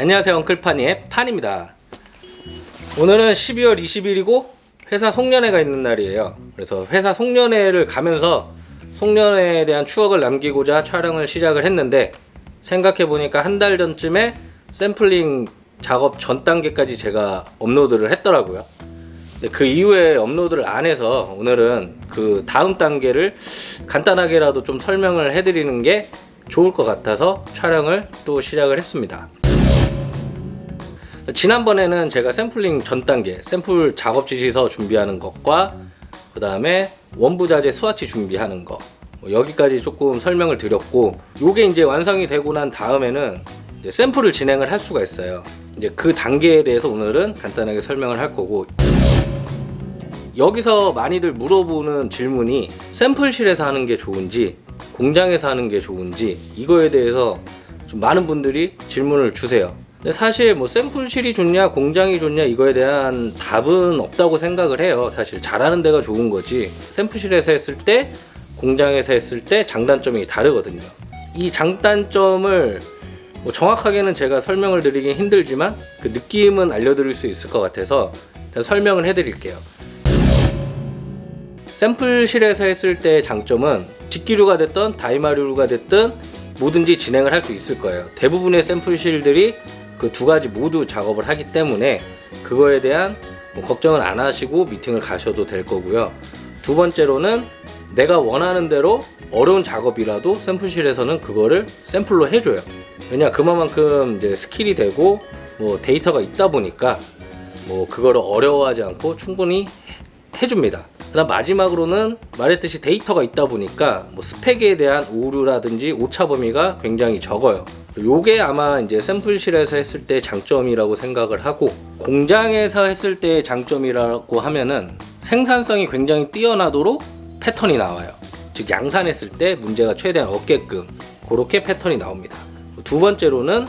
안녕하세요, 엉클파니의 판입니다. 오늘은 12월 20일이고 회사 송년회가 있는 날이에요. 그래서 회사 송년회를 가면서 송년회에 대한 추억을 남기고자 촬영을 시작을 했는데, 생각해보니까 한 달 전쯤에 샘플링 작업 전 단계까지 제가 업로드를 했더라고요. 근데 그 이후에 업로드를 안 해서 오늘은 그 다음 단계를 간단하게라도 좀 설명을 해드리는 게 좋을 것 같아서 촬영을 또 시작을 했습니다. 지난번에는 제가 샘플링 전 단계, 샘플 작업 지시서 준비하는 것과 그 다음에 원부자재 스와치 준비하는 거, 여기까지 조금 설명을 드렸고, 요게 이제 완성이 되고 난 다음에는 이제 샘플을 진행을 할 수가 있어요. 이제 그 단계에 대해서 오늘은 간단하게 설명을 할 거고, 여기서 많이들 물어보는 질문이 샘플실에서 하는 게 좋은지 공장에서 하는 게 좋은지, 이거에 대해서 좀 많은 분들이 질문을 주세요. 근데 사실 뭐 샘플실이 좋냐 공장이 좋냐 이거에 대한 답은 없다고 생각을 해요. 사실 잘하는 데가 좋은 거지, 샘플실에서 했을 때 공장에서 했을 때 장단점이 다르거든요. 이 장단점을 뭐 정확하게는 제가 설명을 드리긴 힘들지만 그 느낌은 알려드릴 수 있을 것 같아서 일단 설명을 해드릴게요. 샘플실에서 했을 때의 장점은 직기류가 됐든 다이마류가 됐든 뭐든지 진행을 할 수 있을 거예요. 대부분의 샘플실들이 그 두 가지 모두 작업을 하기 때문에 그거에 대한 뭐 걱정을 안 하시고 미팅을 가셔도 될 거고요. 두 번째로는 내가 원하는 대로 어려운 작업이라도 샘플실에서는 그거를 샘플로 해줘요. 왜냐, 그만큼 이제 스킬이 되고 뭐 데이터가 있다 보니까 뭐 그거를 어려워하지 않고 충분히 해줍니다. 그다음 마지막으로는 말했듯이 데이터가 있다 보니까 뭐 스펙에 대한 오류라든지 오차 범위가 굉장히 적어요. 요게 아마 이제 샘플실에서 했을 때 장점이라고 생각을 하고, 공장에서 했을 때의 장점이라고 하면은 생산성이 굉장히 뛰어나도록 패턴이 나와요. 즉 양산했을 때 문제가 최대한 없게끔 그렇게 패턴이 나옵니다. 두 번째로는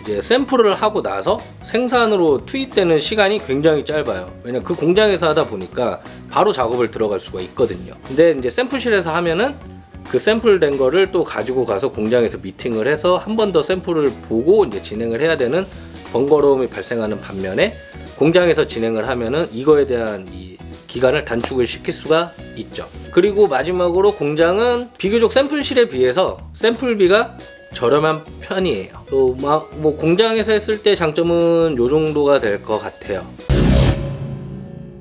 이제 샘플을 하고 나서 생산으로 투입되는 시간이 굉장히 짧아요. 왜냐면 그 공장에서 하다 보니까 바로 작업을 들어갈 수가 있거든요. 근데 이제 샘플실에서 하면은 그 샘플 된 거를 또 가지고 가서 공장에서 미팅을 해서 한 번 더 샘플을 보고 이제 진행을 해야 되는 번거로움이 발생하는 반면에, 공장에서 진행을 하면은 이거에 대한 이 기간을 단축을 시킬 수가 있죠. 그리고 마지막으로 공장은 비교적 샘플실에 비해서 샘플비가 저렴한 편이에요. 또 뭐 공장에서 했을 때 장점은 요 정도가 될 것 같아요.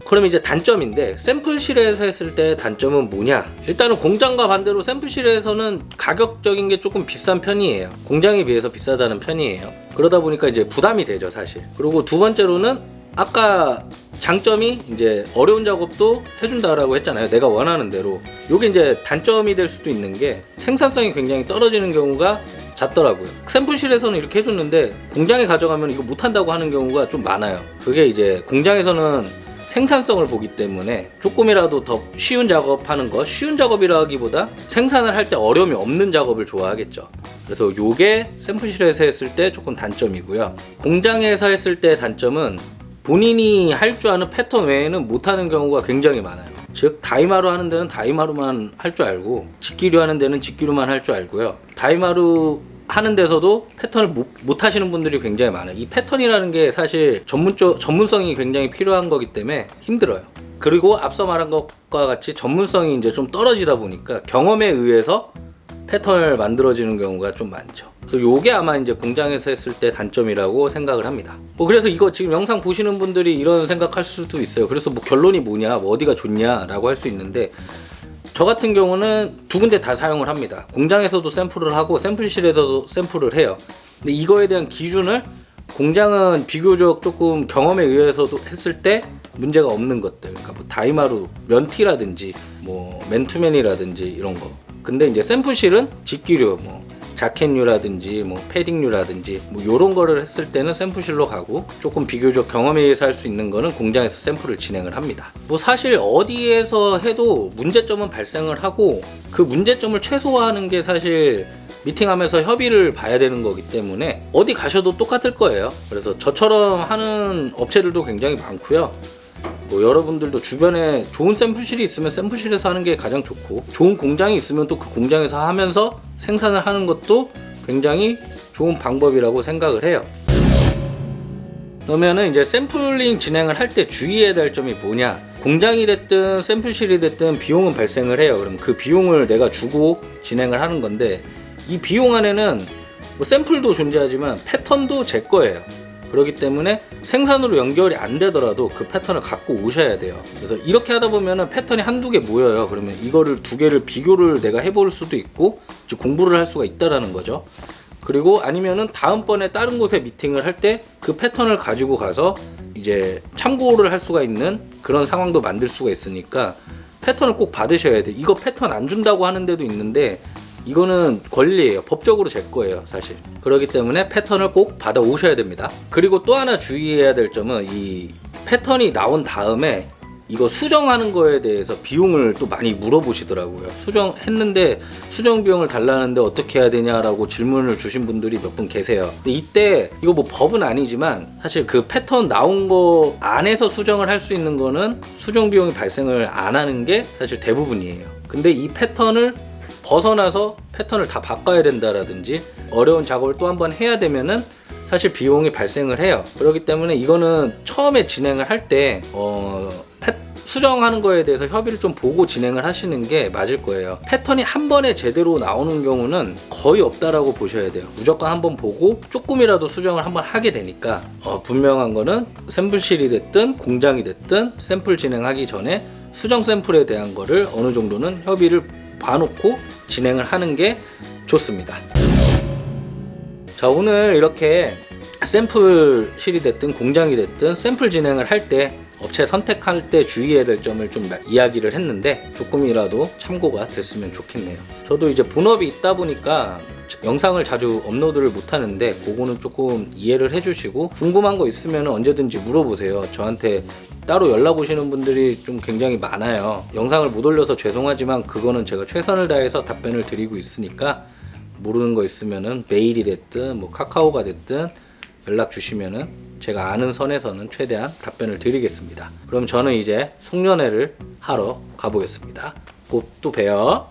그럼 이제 단점인데, 샘플실에서 했을 때 단점은 뭐냐? 일단은 공장과 반대로 샘플실에서는 가격적인 게 조금 비싼 편이에요. 공장에 비해서 비싸다는 편이에요. 그러다 보니까 이제 부담이 되죠, 사실. 그리고 두 번째로는 아까 장점이 이제 어려운 작업도 해준다라고 했잖아요. 내가 원하는 대로. 요게 이제 단점이 될 수도 있는 게 생산성이 굉장히 떨어지는 경우가 잦더라고요. 샘플실에서는 이렇게 해줬는데 공장에 가져가면 이거 못한다고 하는 경우가 좀 많아요. 그게 이제 공장에서는 생산성을 보기 때문에 조금이라도 더 쉬운 작업하는 거, 쉬운 작업이라기보다 생산을 할 때 어려움이 없는 작업을 좋아하겠죠. 그래서 요게 샘플실에서 했을 때 조금 단점이고요. 공장에서 했을 때 단점은 본인이 할 줄 아는 패턴 외에는 못하는 경우가 굉장히 많아요. 즉 다이마루 하는 데는 다이마루만 할 줄 알고, 직기류 하는 데는 직기류만 할 줄 알고요. 다이마루 하는 데서도 패턴을 못 하시는 분들이 굉장히 많아요. 이 패턴이라는 게 사실 전문성이 굉장히 필요한 거기 때문에 힘들어요. 그리고 앞서 말한 것과 같이 전문성이 이제 좀 떨어지다 보니까 경험에 의해서 패턴을 만들어지는 경우가 좀 많죠. 요게 아마 이제 공장에서 했을 때 단점이라고 생각을 합니다. 뭐 그래서 이거 지금 영상 보시는 분들이 이런 생각할 수도 있어요. 그래서 뭐 결론이 뭐냐, 뭐 어디가 좋냐라고 할 수 있는데, 저 같은 경우는 두 군데 다 사용을 합니다. 공장에서도 샘플을 하고 샘플실에서도 샘플을 해요. 근데 이거에 대한 기준을, 공장은 비교적 조금 경험에 의해서도 했을 때 문제가 없는 것들, 그러니까 뭐 다이마루, 면티라든지 뭐 맨투맨이라든지 이런 거. 근데 이제 샘플실은 직기류, 뭐 자켓류라든지 뭐 패딩류라든지 뭐 요런 거를 했을 때는 샘플실로 가고, 조금 비교적 경험에 의해서 할 수 있는 거는 공장에서 샘플을 진행을 합니다. 뭐 사실 어디에서 해도 문제점은 발생을 하고, 그 문제점을 최소화하는 게 사실 미팅하면서 협의를 봐야 되는 거기 때문에 어디 가셔도 똑같을 거예요. 그래서 저처럼 하는 업체들도 굉장히 많고요. 뭐 여러분들도 주변에 좋은 샘플실이 있으면 샘플실에서 하는 게 가장 좋고, 좋은 공장이 있으면 또 그 공장에서 하면서 생산을 하는 것도 굉장히 좋은 방법이라고 생각을 해요. 그러면은 이제 샘플링 진행을 할 때 주의해야 될 점이 뭐냐? 공장이 됐든 샘플실이 됐든 비용은 발생을 해요. 그럼 그 비용을 내가 주고 진행을 하는 건데, 이 비용 안에는 뭐 샘플도 존재하지만 패턴도 제 거예요. 그렇기 때문에 생산으로 연결이 안 되더라도 그 패턴을 갖고 오셔야 돼요. 그래서 이렇게 하다 보면은 패턴이 한두 개 모여요. 그러면 이거를 두 개를 비교를 내가 해볼 수도 있고 이제 공부를 할 수가 있다라는 거죠. 그리고 아니면은 다음번에 다른 곳에 미팅을 할 때 그 패턴을 가지고 가서 이제 참고를 할 수가 있는 그런 상황도 만들 수가 있으니까 패턴을 꼭 받으셔야 돼요. 이거 패턴 안 준다고 하는 데도 있는데 이거는 권리예요. 법적으로 제 거예요, 사실. 그렇기 때문에 패턴을 꼭 받아 오셔야 됩니다. 그리고 또 하나 주의해야 될 점은 이 패턴이 나온 다음에 이거 수정하는 거에 대해서 비용을 또 많이 물어보시더라고요. 수정했는데 수정 비용을 달라는데 어떻게 해야 되냐라고 질문을 주신 분들이 몇 분 계세요. 근데 이때 이거 뭐 법은 아니지만 사실 그 패턴 나온 거 안에서 수정을 할 수 있는 거는 수정 비용이 발생을 안 하는 게 사실 대부분이에요. 근데 이 패턴을 벗어나서 패턴을 다 바꿔야 된다라든지 어려운 작업을 또 한 번 해야 되면은 사실 비용이 발생을 해요. 그렇기 때문에 이거는 처음에 진행을 할 때 수정하는 거에 대해서 협의를 좀 보고 진행을 하시는 게 맞을 거예요. 패턴이 한 번에 제대로 나오는 경우는 거의 없다라고 보셔야 돼요. 무조건 한번 보고 조금이라도 수정을 한번 하게 되니까 분명한 거는 샘플실이 됐든 공장이 됐든 샘플 진행하기 전에 수정 샘플에 대한 거를 어느 정도는 협의를 봐놓고 진행을 하는 게 좋습니다. 자, 오늘 이렇게 샘플실이 됐든 공장이 됐든 샘플 진행을 할 때 업체 선택할 때 주의해야 될 점을 좀 이야기를 했는데 조금이라도 참고가 됐으면 좋겠네요. 저도 이제 본업이 있다 보니까 영상을 자주 업로드를 못 하는데 그거는 조금 이해를 해주시고 궁금한 거 있으면 언제든지 물어보세요. 저한테 따로 연락 오시는 분들이 좀 굉장히 많아요. 영상을 못 올려서 죄송하지만 그거는 제가 최선을 다해서 답변을 드리고 있으니까 모르는 거 있으면은 메일이 됐든 뭐 카카오가 됐든 연락 주시면은 제가 아는 선에서는 최대한 답변을 드리겠습니다. 그럼 저는 이제 송년회를 하러 가보겠습니다. 곧 또 봬요.